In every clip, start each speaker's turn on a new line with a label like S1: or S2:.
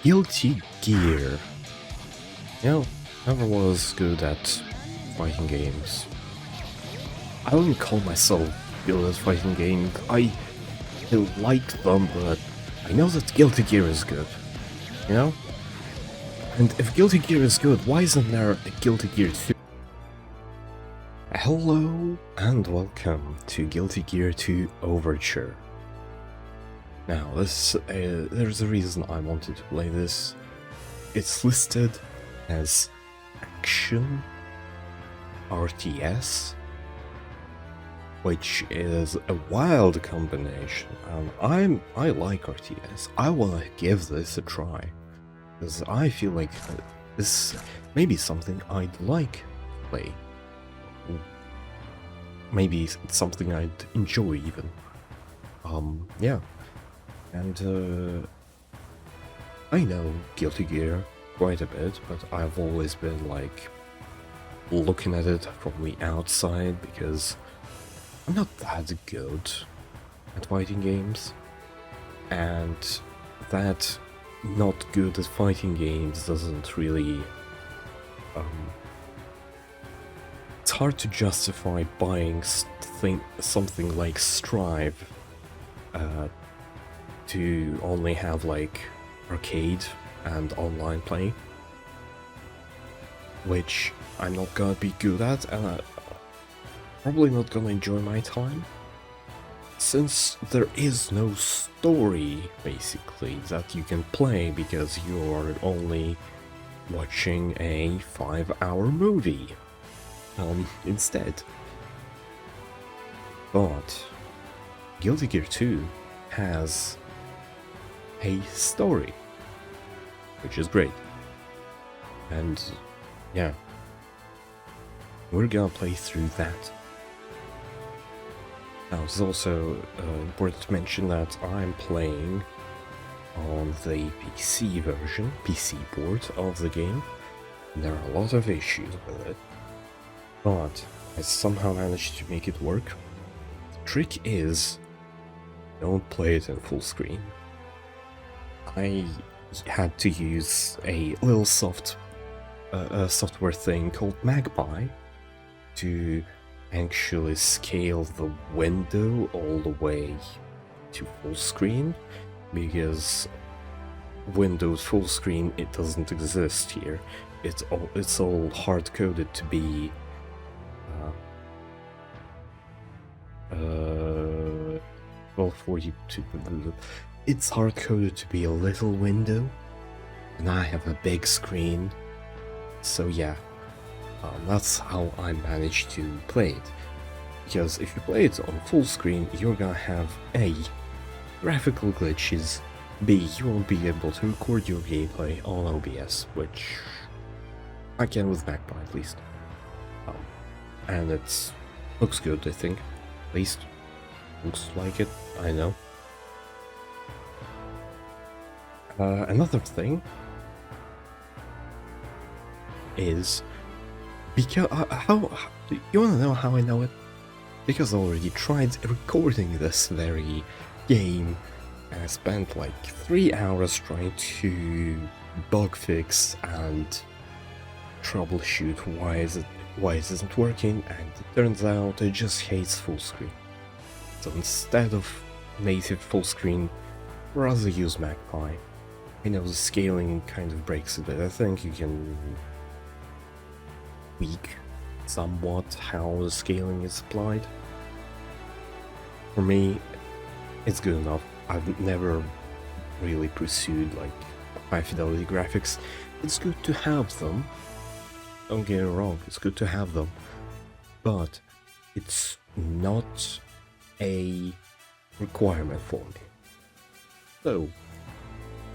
S1: Guilty Gear. You know, never was good at fighting games. I wouldn't call myself good at fighting games. I like them, but I know that Guilty Gear is good. You know? And if Guilty Gear is good, why isn't there a Guilty Gear 2? Hello and welcome to Guilty Gear 2 Overture. Now, there's a reason I wanted to play this. It's listed as Action RTS, which is a wild combination. I like RTS. I want to give this a try, because I feel like this may be something I'd like to play. Maybe it's something I'd enjoy even. Yeah. And I know Guilty Gear quite a bit, but I've always been like looking at it from the outside because I'm not that good at fighting games, and that not good at fighting games doesn't really it's hard to justify buying something like Strive to only have like arcade and online play, which I'm not gonna be good at, and I'm probably not gonna enjoy my time, since there is no story basically that you can play because you're only watching a 5-hour movie instead. But Guilty Gear 2 has a story, which is great. And yeah, we're gonna play through that. Now, it's also important to mention that I'm playing on the PC version, PC port of the game. And there are a lot of issues with it, but I somehow managed to make it work. The trick is, don't play it in full screen. I had to use a little software thing called Magpie to actually scale the window all the way to full screen, because Windows full screen, it doesn't exist here. It's all hard coded to be 1242. It's hard coded to be a little window, and I have a big screen, so yeah, that's how I managed to play it. Because if you play it on full screen, you're gonna have A, graphical glitches, B, you won't be able to record your gameplay on OBS, which I can with Magpie at least. And it looks good, I think. At least looks like it, I know. Another thing is, because you wanna know how I know it? Because I already tried recording this very game, and I spent like 3 hours trying to bug fix and troubleshoot why it isn't working, and it turns out it just hates full screen. So instead of native full screen, I'd rather use Magpie. I know the scaling kind of breaks a bit. I think you can tweak somewhat how the scaling is applied. For me, it's good enough. I've never really pursued like high fidelity graphics. It's good to have them, don't get me wrong, it's good to have them, but it's not a requirement for me. So,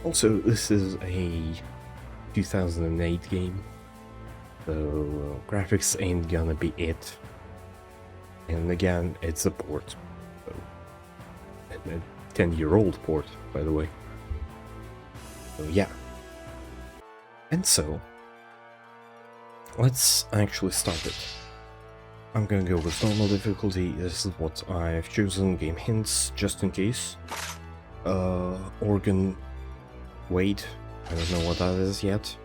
S1: also, this is a 2008 game, so graphics ain't gonna be it. And again, it's a port. So, a 10-year-old port, by the way. So yeah. And so, let's actually start it. I'm gonna go with normal difficulty. This is what I've chosen. Game hints, just in case. Organ weight, I don't know what that is yet.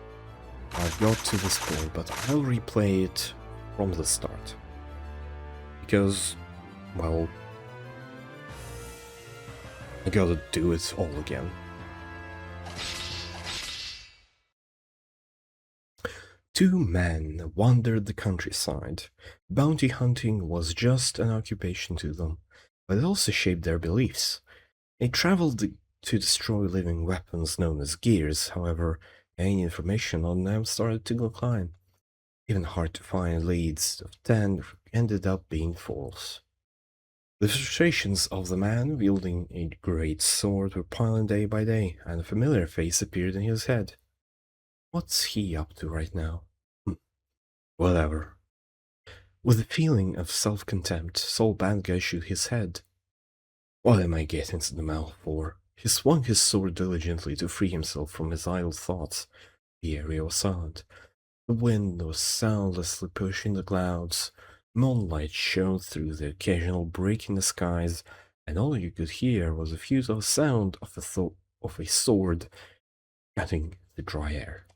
S1: I've got to this point, but I'll replay it from the start. Because, well, I gotta do it all again. Two men wandered the countryside. Bounty hunting was just an occupation to them, but it also shaped their beliefs. They traveled to destroy living weapons known as gears, however, any information on them started to decline. Even hard to find leads of 10 ended up being false. The frustrations of the man wielding a great sword were piling day by day, and a familiar face appeared in his head. What's he up to right now? Whatever. With a feeling of self-contempt, Sol Banga shook his head. What am I getting to the mouth for? He swung his sword diligently to free himself from his idle thoughts. The area was silent. The wind was soundlessly pushing the clouds. Moonlight shone through the occasional break in the skies, and all you could hear was the futile sound of a sword cutting the dry air.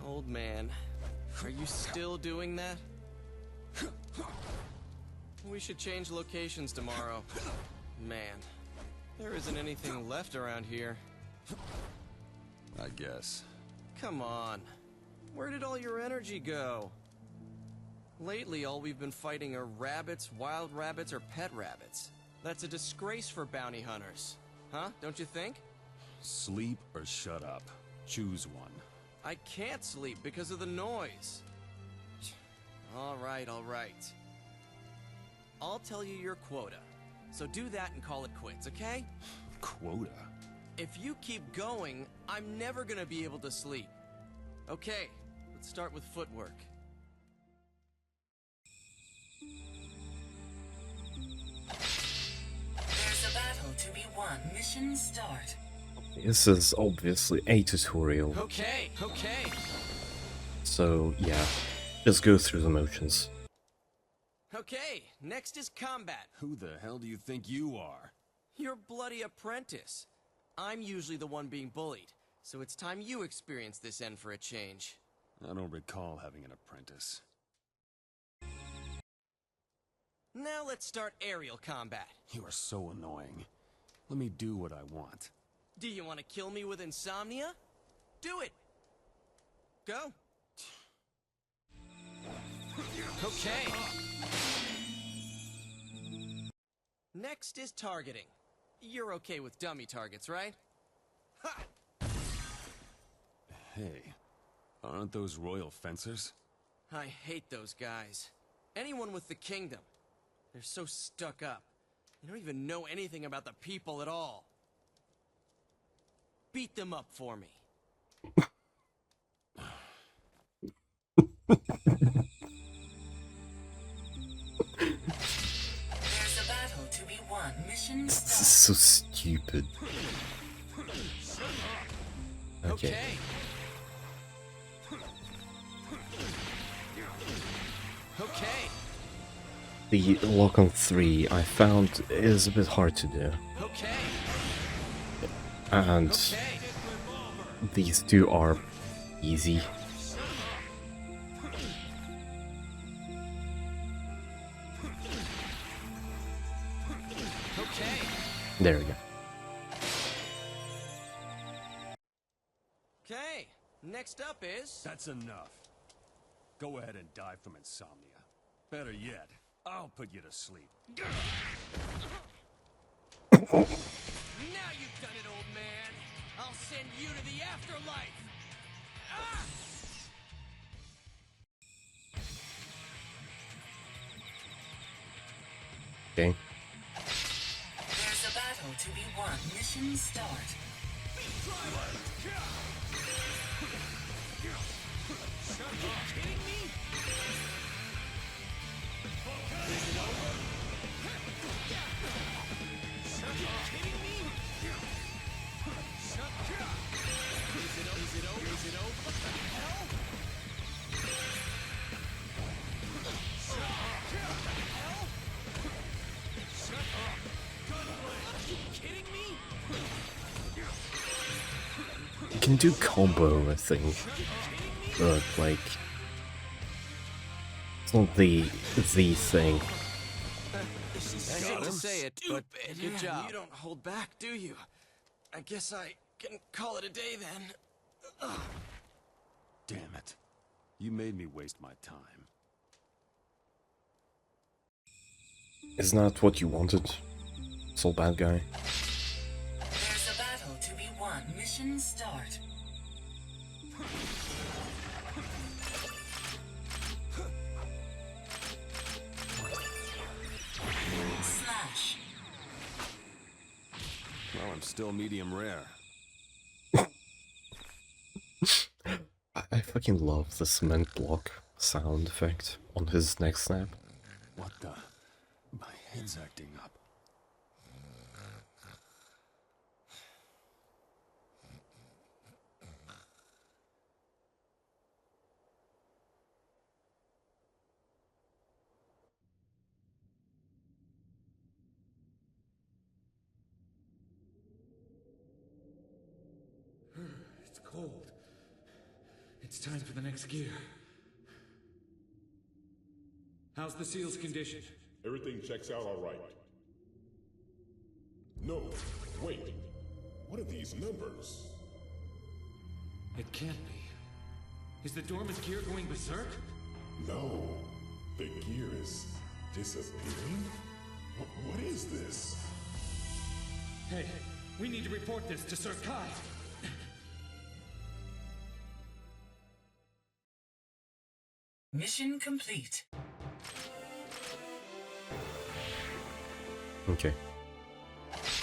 S2: Old man, are you still doing that? We should change locations tomorrow. Man, there isn't anything left around here.
S3: I guess.
S2: Come on. Where did all your energy go? Lately, all we've been fighting are rabbits, wild rabbits, or pet rabbits. That's a disgrace for bounty hunters. Huh? Don't you think?
S3: Sleep or shut up. Choose one.
S2: I can't sleep because of the noise. All right, all right. I'll tell you your quota. So do that and call it quits, okay?
S3: Quota?
S2: If you keep going, I'm never gonna be able to sleep. Okay, let's start with footwork.
S4: There's a battle to be won. Mission start.
S1: This is obviously a tutorial.
S2: Okay, okay.
S1: So, yeah, just go through the motions.
S2: Okay, next is combat.
S3: Who the hell do you think you are?
S2: Your bloody apprentice. I'm usually the one being bullied, so it's time you experience this end for a change.
S3: I don't recall having an apprentice.
S2: Now let's start aerial combat.
S3: You are so annoying. Let me do what I want.
S2: Do you want to kill me with insomnia? Do it! Go! Okay! Next is targeting. You're okay with dummy targets, right? Ha!
S3: Hey, aren't those royal fencers?
S2: I hate those guys. Anyone with the kingdom. They're so stuck up. They don't even know anything about the people at all. Beat them up for me.
S4: There's a battle to be won. Mission
S1: This is
S4: start.
S1: so stupid. Okay.
S2: Okay.
S1: The lock on 3 I found is a bit hard to do.
S2: Okay.
S1: And
S2: Okay.
S1: these two are easy.
S2: Okay.
S1: There we go.
S2: Okay. Next up is...
S3: That's enough. Go ahead and die from insomnia. Better yet, I'll put you to sleep.
S2: Now you've done it, old man. I'll send you to the afterlife. Ah!
S1: Okay.
S4: There's a battle to be won. Mission start.
S2: Kidding me? Is it over? Are you kidding me?
S1: can do combo, I think, but like it's not the thing.
S2: I hate to say it, but good job. You don't hold back, do you? I guess I can call it a day then.
S3: Damn it. You made me waste my time.
S1: Isn't that what you wanted, soul bad guy?
S4: There's a battle to be won. Mission start. Slash.
S3: Well, I'm still medium rare.
S1: I fucking love the cement block sound effect on his neck snap.
S3: What the? My head's acting up.
S5: It's cold. It's time for the next gear. How's the seal's condition?
S6: Everything checks out all right. No, wait. What are these numbers?
S5: It can't be. Is the dormant gear going berserk?
S6: No, the gear is disappearing? What is this?
S5: Hey, we need to report this to Sir Kai.
S4: Mission complete.
S1: Okay.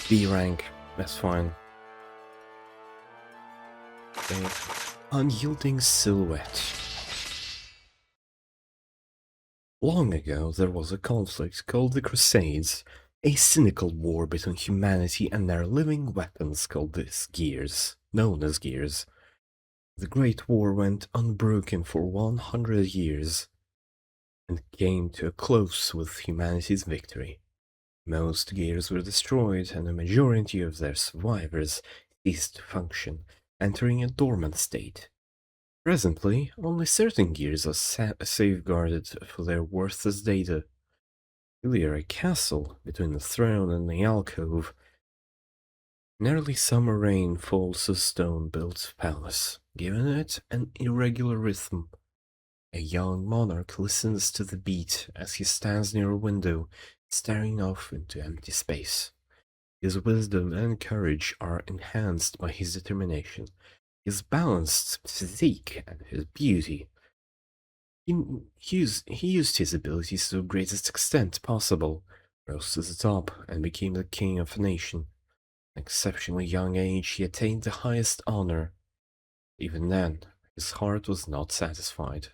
S1: B rank, that's fine. Okay. Unyielding silhouette. Long ago, there was a conflict called the Crusades, a cynical war between humanity and their living weapons called known as gears. The Great War went unbroken for 100 years, and came to a close with humanity's victory. Most gears were destroyed, and a majority of their survivors ceased to function, entering a dormant state. Presently, only certain gears are safeguarded for their worthless data. Earlier, a castle between the throne and the alcove. An early summer rain falls a stone-built palace, giving it an irregular rhythm. A young monarch listens to the beat as he stands near a window, staring off into empty space. His wisdom and courage are enhanced by his determination, his balanced physique, and his beauty. He used his abilities to the greatest extent possible, rose to the top, and became the king of a nation. At an exceptionally young age, he attained the highest honor. Even then, his heart was not satisfied.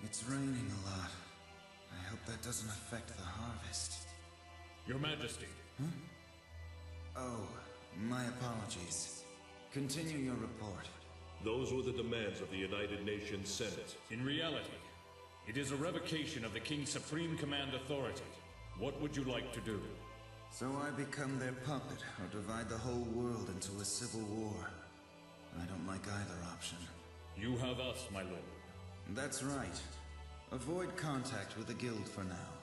S7: It's raining a lot. I hope that doesn't affect the harvest.
S5: Your Majesty.
S7: Oh, my apologies. Continue your report.
S8: Those were the demands of the United Nations Senate.
S5: In reality, it is a revocation of the King's supreme command authority. What would you like to do?
S7: So I become their puppet, or divide the whole world into a civil war. I don't like either option.
S5: You have us, my lord.
S7: That's right. Avoid contact with the guild for now.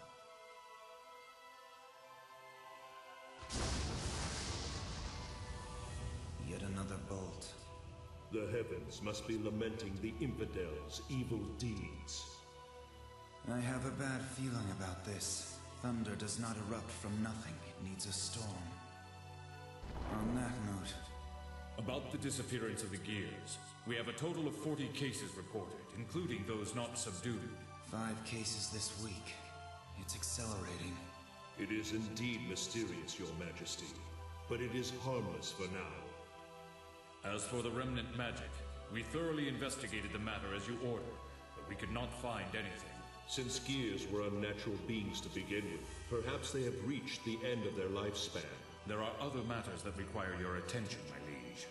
S7: Yet another bolt.
S8: The heavens must be lamenting the infidels' evil deeds.
S7: I have a bad feeling about this. Thunder does not erupt from nothing. It needs a storm. On that note...
S5: About the disappearance of the gears, we have a total of 40 cases reported, including those not subdued.
S7: 5 cases this week. It's accelerating.
S8: It is indeed mysterious, Your Majesty, but it is harmless for now.
S5: As for the remnant magic, we thoroughly investigated the matter as you ordered, but we could not find anything.
S8: Since gears were unnatural beings to begin with, perhaps they have reached the end of their lifespan.
S5: There are other matters that require your attention, my liege.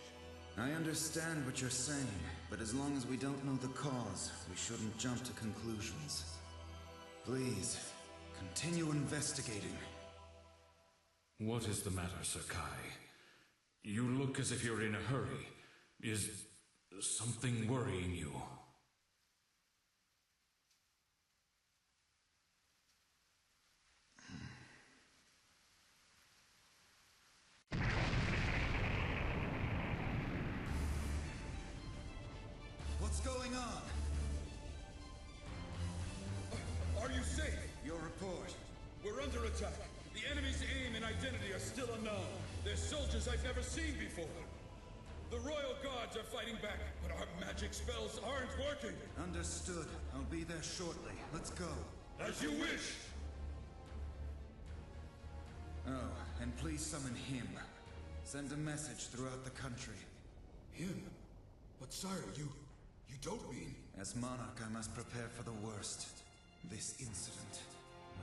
S7: I understand what you're saying, but as long as we don't know the cause, we shouldn't jump to conclusions. Please, continue investigating.
S5: What is the matter, Sir Kai? You look as if you're in a hurry. Is something worrying you?
S7: What's going on?
S3: Are you safe?
S7: Your report.
S3: We're under attack. The enemy's aim and identity are still unknown. They're soldiers I've never seen before. The royal guards are fighting back, but our magic spells aren't working.
S7: Understood. I'll be there shortly. Let's go.
S3: As you wish.
S7: Oh, and please summon him. Send a message throughout the country.
S6: Him? But sire, you don't mean...
S7: As monarch, I must prepare for the worst. This incident.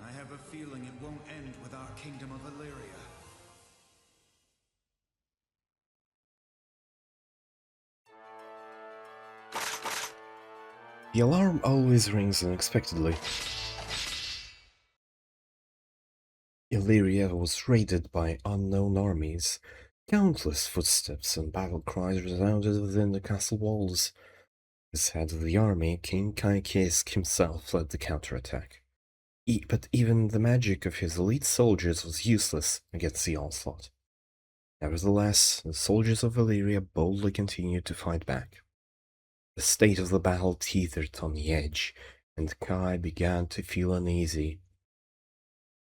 S7: I have a feeling it won't end with our kingdom of Illyria.
S1: The alarm always rings unexpectedly. Illyria was raided by unknown armies. Countless footsteps and battle cries resounded within the castle walls. As head of the army, King Kaikisk himself led the counterattack. But even the magic of his elite soldiers was useless against the onslaught. Nevertheless, the soldiers of Illyria boldly continued to fight back. The state of the battle teetered on the edge, and Kai began to feel uneasy.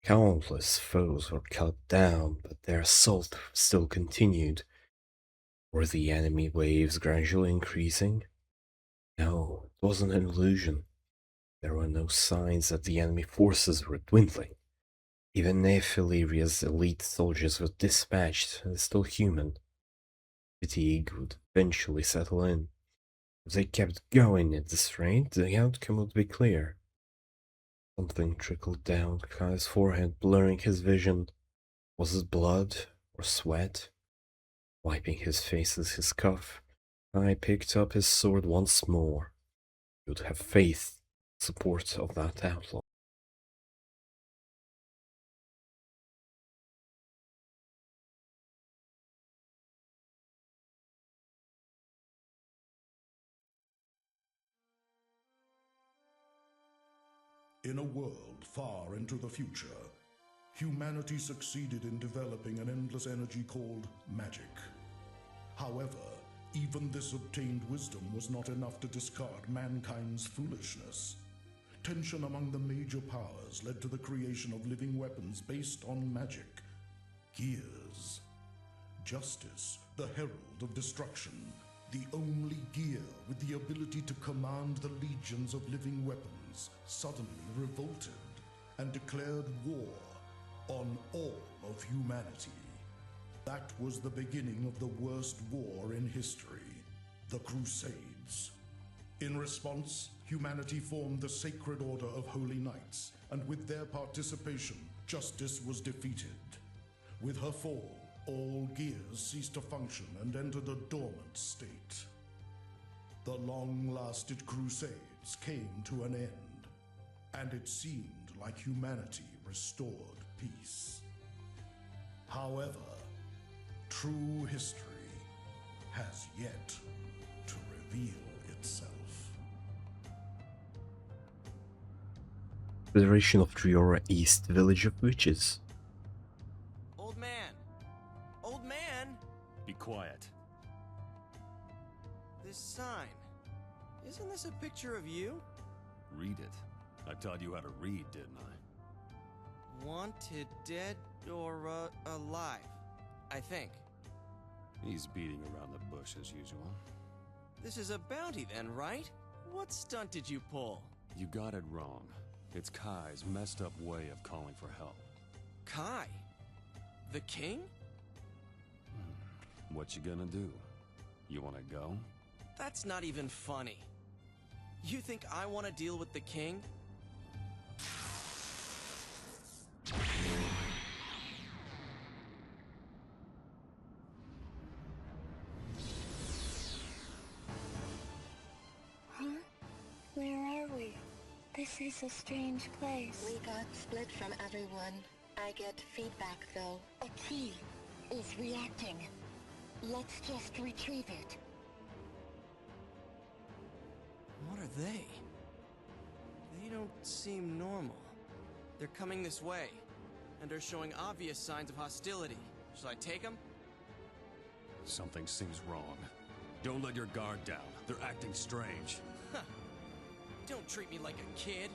S1: Countless foes were cut down, but their assault still continued. Were the enemy waves gradually increasing? No, it wasn't an illusion. There were no signs that the enemy forces were dwindling. Even if Illyria's elite soldiers were dispatched and still human, fatigue would eventually settle in. If they kept going at this rate, the outcome would be clear. Something trickled down Kai's forehead, blurring his vision. Was it blood or sweat? Wiping his face with his cuff, Kai picked up his sword once more. He would have faith in support of that outlaw.
S6: In a world far into the future, humanity succeeded in developing an endless energy called magic. However, even this obtained wisdom was not enough to discard mankind's foolishness. Tension among the major powers led to the creation of living weapons based on magic. Gears. Justice, the herald of destruction, the only gear with the ability to command the legions of living weapons, suddenly revolted and declared war on all of humanity. That was the beginning of the worst war in history, the Crusades. In response, humanity formed the Sacred Order of Holy Knights, and with their participation, justice was defeated. With her fall, all gears ceased to function and entered a dormant state. The long-lasted Crusades came to an end, and it seemed like humanity restored peace. However, true history has yet to reveal itself.
S1: Federation of Triora East, Village of Witches.
S2: Old man! Old man!
S3: Be quiet.
S2: This sign. Isn't this a picture of you?
S3: Read it. I taught you how to read, didn't I?
S2: Wanted dead or alive, I think.
S3: He's beating around the bush as usual.
S2: This is a bounty then, right? What stunt did you pull?
S3: You got it wrong. It's Kai's messed up way of calling for help.
S2: Kai? The king?
S3: What you gonna do? You wanna go?
S2: That's not even funny. You think I want to deal with the king?
S9: This is a strange place. We got split from everyone. I get feedback, though. A key is reacting. Let's just retrieve it.
S2: What are they? They don't seem normal. They're coming this way, and are showing obvious signs of hostility. Should I take them?
S10: Something seems wrong. Don't let your guard down. They're acting strange.
S2: Huh. Don't treat me like a kid.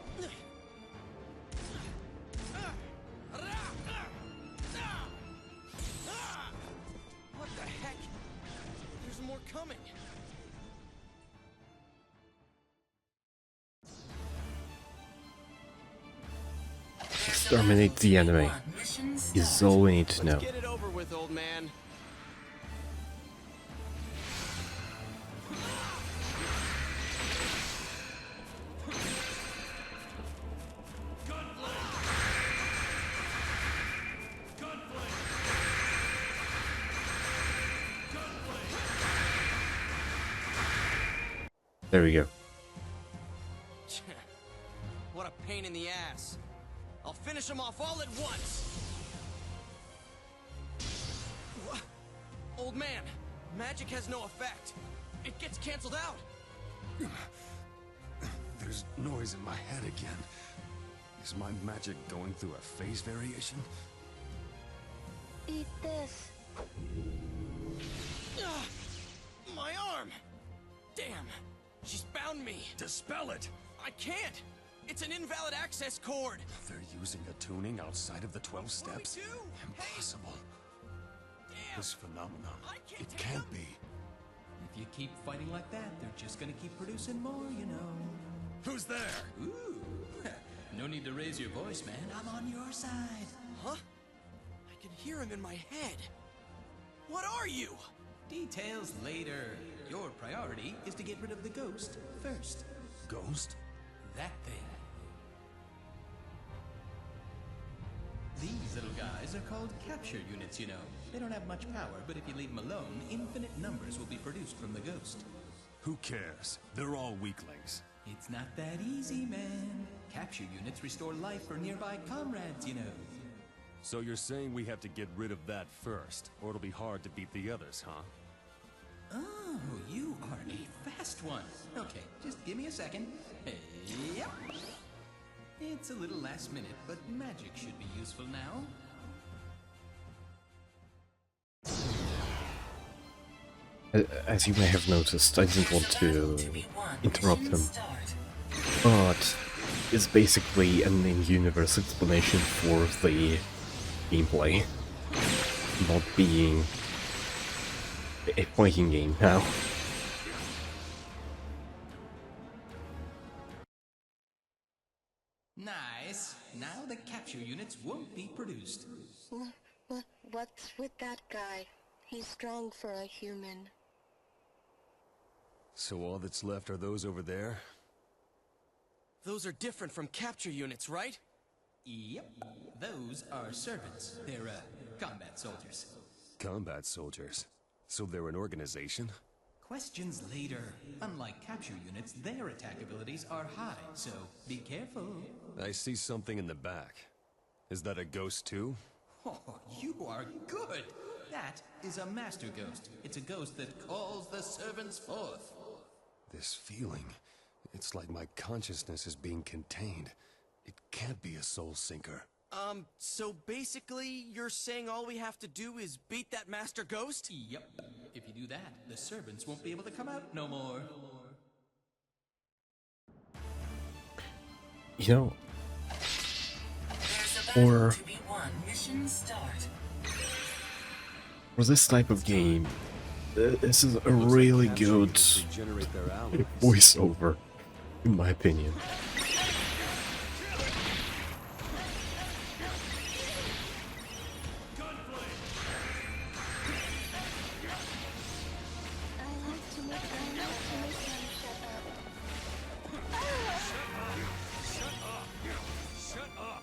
S2: What the heck? There's more coming.
S1: Exterminate the enemy is all we need to know.
S2: Let's get it over with, old man.
S1: There we go.
S2: What a pain in the ass. I'll finish them off all at once. What? Old man, magic has no effect. It gets canceled out.
S10: There's noise in my head again. Is my magic going through a phase variation?
S9: Eat this.
S2: Ugh, my arm! Damn, she's bound me.
S10: Dispel it!
S2: I can't. It's an invalid access cord.
S10: They're using a tuning outside of the 12 steps?
S2: What do we do?
S10: Impossible.
S2: Damn.
S10: This phenomenon,
S2: I can't
S10: it
S2: take
S10: can't
S2: them.
S10: be.
S11: If you keep fighting like that, they're just gonna keep producing more, you know.
S10: Who's there?
S11: Ooh, no need to raise your voice, man. I'm on your side.
S2: Huh? I can hear him in my head. What are you?
S11: Details later. Your priority is to get rid of the ghost first.
S10: Ghost?
S11: That thing. These little guys are called capture units, you know. They don't have much power, but if you leave them alone, infinite numbers will be produced from the ghost.
S10: Who cares? They're all weaklings.
S11: It's not that easy, man. Capture units restore life for nearby comrades, you know.
S10: So you're saying we have to get rid of that first, or it'll be hard to beat the others, huh?
S11: Oh, you are a fast one. Okay, just give me a second. Yep. It's a little last minute, but magic should be useful now.
S1: As you may have noticed, I didn't want to interrupt him, but it's basically an in-universe explanation for the gameplay, not being a fighting game now.
S11: Nice. Now the capture units won't be produced.
S9: What's with that guy? He's strong for a human.
S10: So all that's left are those over there?
S2: Those are different from capture units, right?
S11: Yep. Those are servants. They're, combat soldiers.
S10: Combat soldiers. So they're an organization?
S11: Questions later. Unlike capture units, their attack abilities are high, so be careful.
S10: I see something in the back. Is that a ghost too?
S11: Oh, you are good! That is a master ghost. It's a ghost that calls the servants forth.
S10: This feeling, it's like my consciousness is being contained. It can't be a soul sinker.
S2: So basically, you're saying all we have to do is beat that master ghost?
S11: Yep. If you do that, the servants won't be able to come out no more.
S1: You know,
S4: There's a
S1: or
S4: battle to be won. Mission start.
S1: for this type of game, this is a really good voiceover, in my opinion.
S9: I like to make them shut up.
S3: Shut up!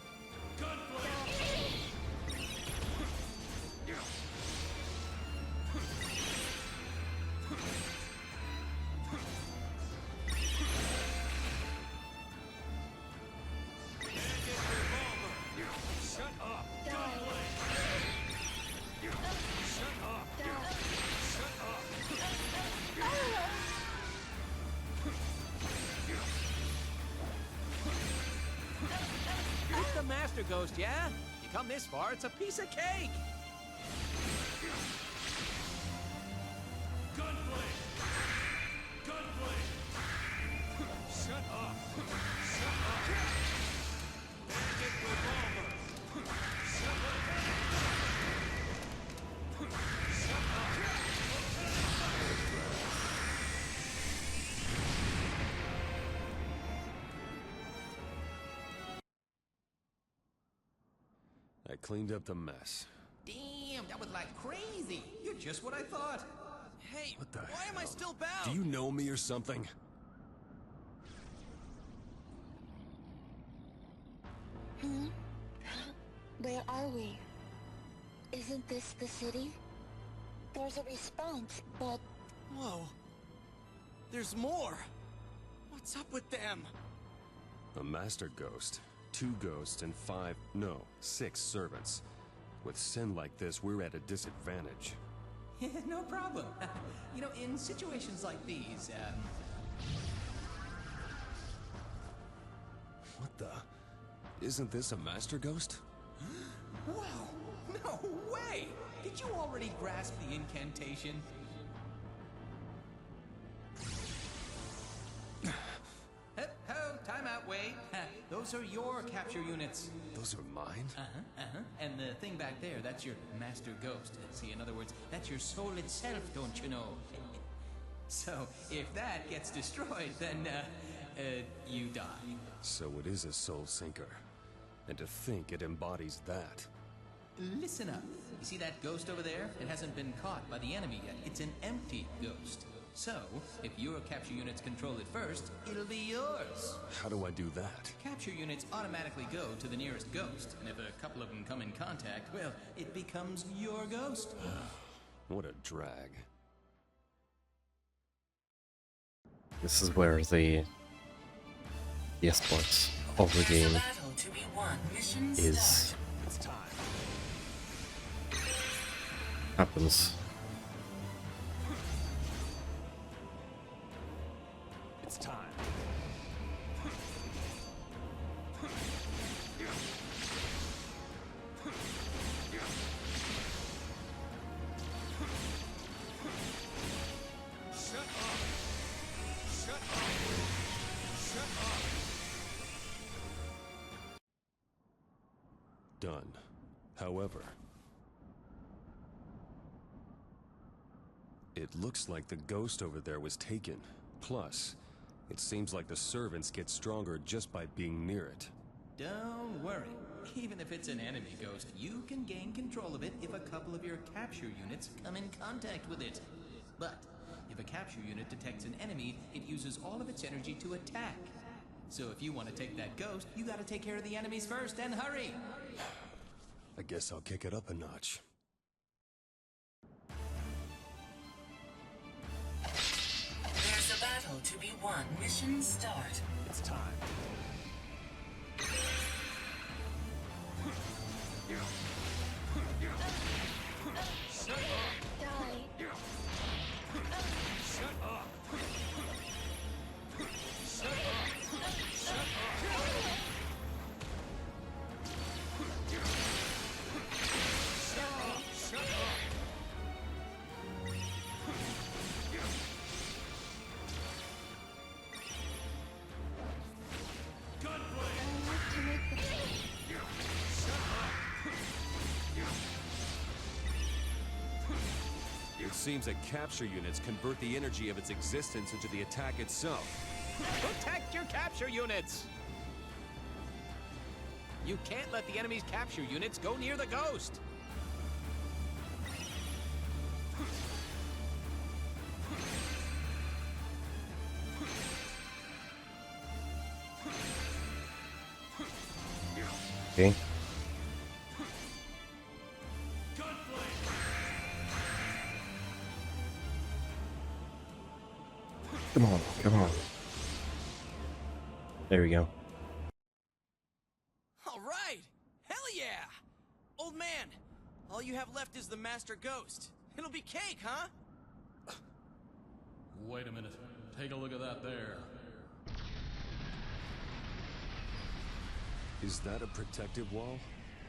S11: the Master Ghost, yeah? You come this far, it's a piece of cake!
S3: Gunblade! Gunblade! Shut up! Shut up! Bandit revolver! Shut up! Shut up!
S10: I cleaned up the mess.
S11: Damn, that was like crazy! You're just what I thought!
S2: Hey,
S10: What the
S2: why am I
S10: hell?
S2: still bound?
S10: Do you know me or something?
S9: Where are we? Isn't this the city? There's a response, but...
S2: Whoa. There's more. What's up with them?
S10: A master ghost, 2 ghosts, and 6 servants. With sin like this, we're at a disadvantage.
S11: No problem. You know, in situations like these,
S10: What the? Isn't this a master ghost?
S11: Wow! No way! Did you already grasp the incantation? Ho, time out, Wade. Those are your capture units.
S10: Those are mine?
S11: And the thing back there, that's your master ghost. See, in other words, that's your soul itself, don't you know? So, if that gets destroyed, then, you die.
S10: So it is a soul sinker. And to think it embodies that.
S11: Listen up. You see that ghost over there? It hasn't been caught by the enemy yet. It's an empty ghost. So, if your capture units control it first, it'll be yours.
S10: How do I do that?
S11: Capture units automatically go to the nearest ghost, and if a couple of them come in contact, well, it becomes your ghost.
S10: What a drag.
S1: This is where the best part of the game
S4: Battle to be won. Mission
S1: is
S4: start.
S8: It's time.
S1: happens.
S8: It's time.
S3: Shut up! Shut up! Shut up!
S10: Done. However, it looks like the ghost over there was taken. Plus, it seems like the servants get stronger just by being near it.
S11: Don't worry. Even if it's an enemy ghost, you can gain control of it if a couple of your capture units come in contact with it. But if a capture unit detects an enemy, it uses all of its energy to attack. So if you want to take that ghost, you gotta take care of the enemies first, and hurry!
S10: I guess I'll kick it up a notch.
S4: There's a battle to be won. Mission start.
S8: It's time.
S3: Shut up!
S9: Die.
S3: Shut up! Shut up! Shut up! Shut up! Gunblade!
S10: It seems that capture units convert the energy of its existence into the attack itself.
S11: Protect your capture units! You can't let the enemy's capture units go near the ghost!
S1: Okay. Come on, come on. There we go.
S2: All right! Hell yeah! Old man, all you have left is the Master Ghost. It'll be cake, huh?
S5: Wait a minute. Take a look at that there.
S10: Is that a protective wall?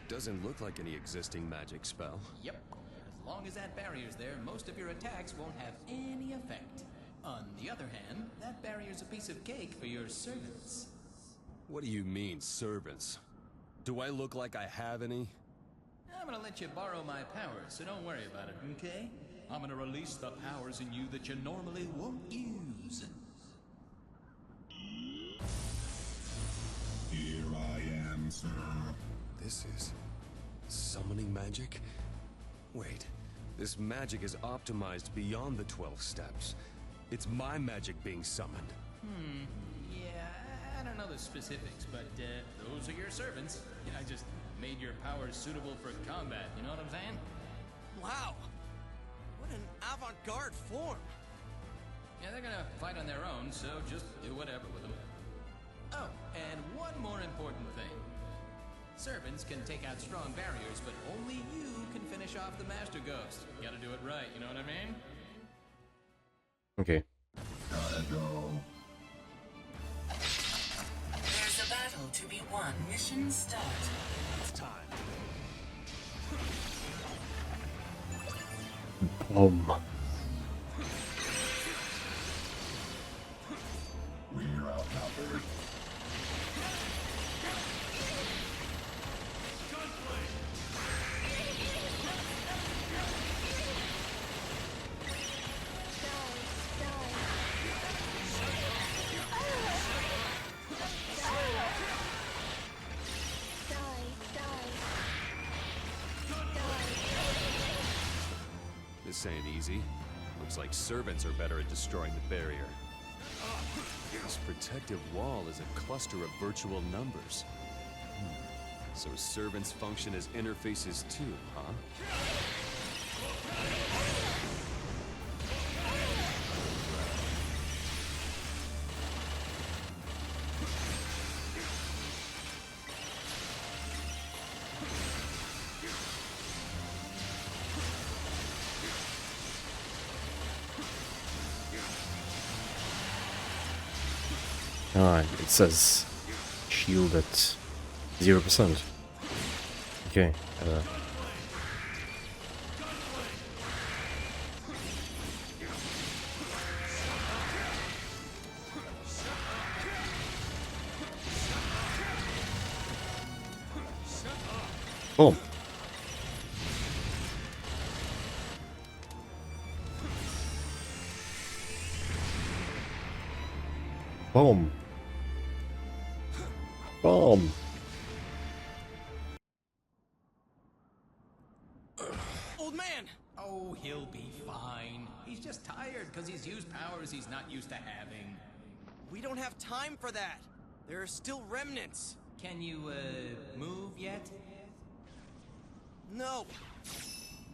S10: Doesn't look like any existing magic spell.
S11: Yep. As long as that barrier's there, most of your attacks won't have any effect. On the other hand, that barrier's a piece of cake for your servants.
S10: What do you mean, servants? Do I look like I have any?
S11: I'm gonna let you borrow my powers, so don't worry about it, okay? I'm gonna release the powers in you that you normally won't use.
S6: Here I am, sir.
S10: This is... summoning magic? Wait, this magic is optimized beyond the 12 steps. It's my magic being summoned.
S11: Yeah, I don't know the specifics, but those are your servants. Yeah, I just made your powers suitable for combat, you know what I'm saying?
S2: Wow! What an avant-garde form!
S11: Yeah, they're gonna fight on their own, so just do whatever with them. Oh, and one more important thing. Servants can take out strong barriers, but only you can finish off the Master Ghost. You gotta do it right, you know what I mean?
S1: Okay.
S6: Gotta go.
S4: There's a battle to be won. Mission start.
S10: It's time.
S6: We're outnumbered.
S10: This ain't easy. Looks like servants are better at destroying the barrier. This protective wall is a cluster of virtual numbers. So servants function as interfaces too, huh?
S1: It says shield at 0%. Okay. Boom. Boom. Boom.
S2: Old man!
S11: Oh, he'll be fine. He's just tired because he's used powers he's not used to having.
S2: We don't have time for that. There are still remnants.
S11: Can you, move yet?
S2: No.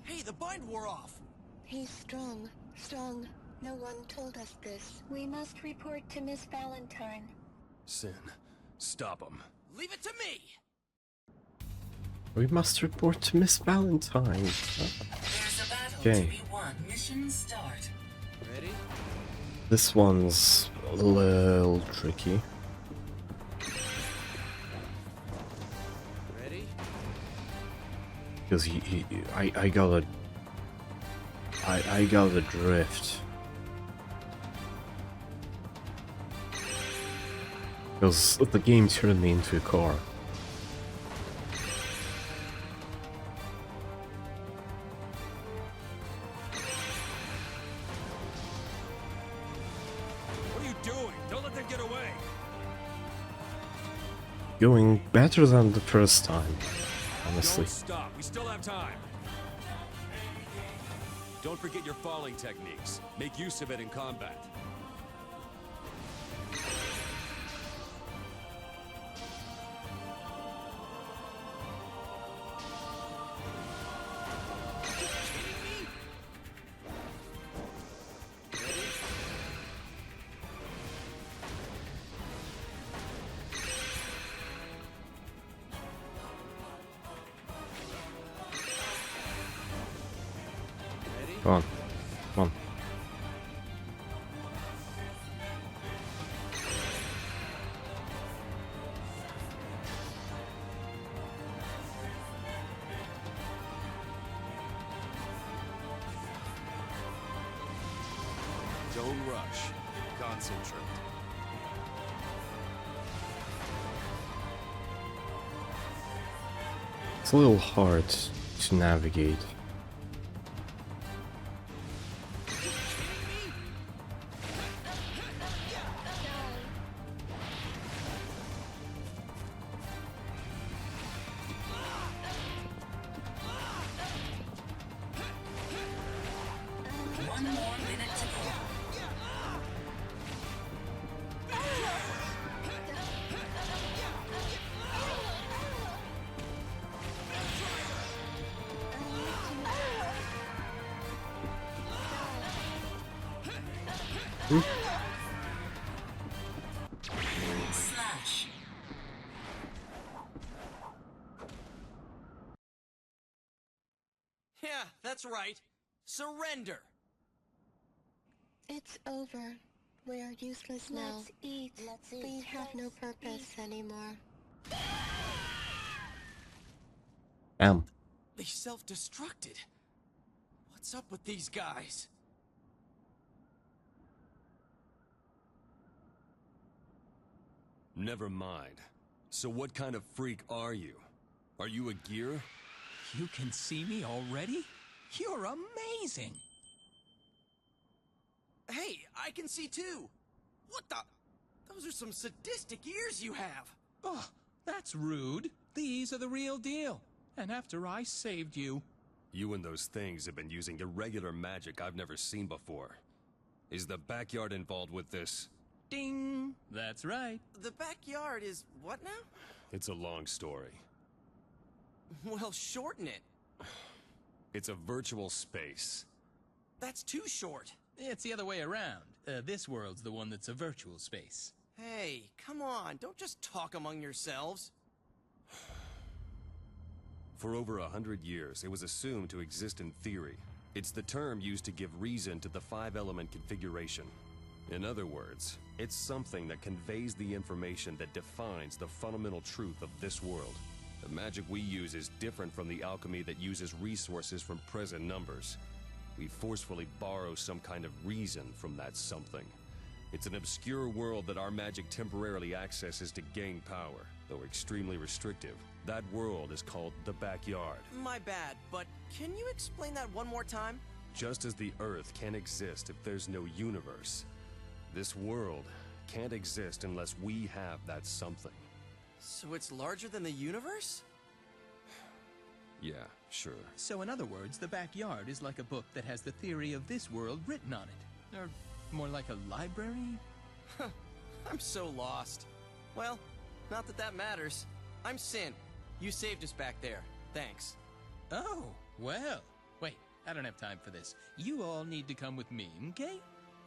S2: Hey, the bind wore off.
S9: He's strong. Strong. No one told us this. We must report to Miss Valentine.
S10: Sin, stop him.
S2: Leave it to me!
S1: We must report to Miss Valentine.
S4: There's a battle
S1: Okay.
S4: to be won. Mission start.
S2: Ready?
S1: This one's a little tricky.
S2: Ready?
S1: Because I got a drift. Because the game turned me into a car.
S10: What are you doing? Don't let them get away!
S1: Going better than the first time, honestly.
S10: Don't stop. We still have time. Don't forget your falling techniques. Make use of it in combat.
S1: Come on. Come on.
S10: Don't rush. Concentrate.
S1: It's a little hard to navigate.
S4: One more minute to go. Slash.
S2: Yeah, that's right. Surrender!
S9: It's over. We're useless now.
S12: Let's eat.
S9: We have no purpose anymore.
S1: Damn.
S2: They self-destructed. What's up with these guys?
S10: Never mind. So what kind of freak are you? Are you a gear?
S11: You can see me already? You're amazing!
S2: Hey, I can see too! What the? Those are some sadistic ears you have!
S11: Oh, that's rude. These are the real deal. And after I saved you.
S10: You and those things have been using irregular magic I've never seen before. Is the backyard involved with this?
S11: Ding! That's right.
S2: The backyard is what now?
S10: It's a long story.
S2: Well, shorten it.
S10: It's a virtual space.
S2: That's too short.
S11: It's the other way around. This world's the one that's a virtual space.
S2: Hey, come on, don't just talk among yourselves.
S10: For over 100 years, it was assumed to exist in theory. It's the term used to give reason to the 5-element configuration. In other words, it's something that conveys the information that defines the fundamental truth of this world. The magic we use is different from the alchemy that uses resources from present numbers. We forcefully borrow some kind of reason from that something. It's an obscure world that our magic temporarily accesses to gain power, though extremely restrictive. That world is called the backyard.
S2: My bad, but can you explain that one more time?
S10: Just as the Earth can't exist if there's no universe, this world can't exist unless we have that something.
S2: So it's larger than the universe?
S10: Yeah, sure.
S11: So in other words, the backyard is like a book that has the theory of this world written on it. Or more like a library?
S2: I'm so lost. Well, not that that matters. I'm Sin. You saved us back there. Thanks.
S11: Oh, well. Wait, I don't have time for this. You all need to come with me, okay?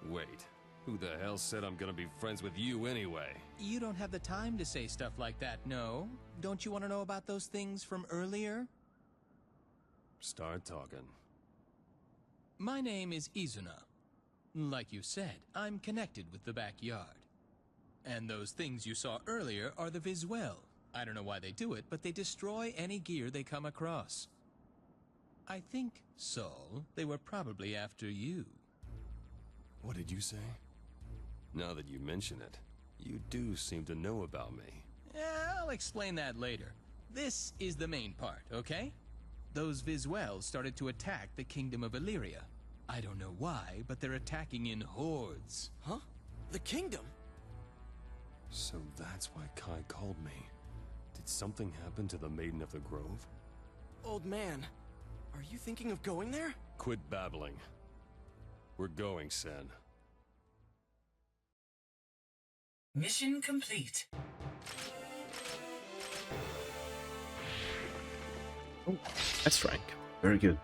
S10: Wait, who the hell said I'm gonna be friends with you anyway?
S11: You don't have the time to say stuff like that, no? Don't you want to know about those things from earlier?
S10: Start talking.
S11: My name is Izuna. Like you said, I'm connected with the backyard. And those things you saw earlier are the Visuel. I don't know why they do it, but they destroy any gear they come across. I think, Saul, they were probably after you.
S10: What did you say? Now that you mention it, you do seem to know about me.
S11: Yeah, I'll explain that later. This is the main part, okay? Those Visuels started to attack the kingdom of Illyria. I don't know why, but they're attacking in hordes.
S2: Huh? The kingdom?
S10: So that's why Kai called me. Did something happen to the Maiden of the Grove?
S2: Old man, are you thinking of going there?
S10: Quit babbling. We're going, Sen.
S4: Mission complete.
S1: Oh, that's rank. Very good.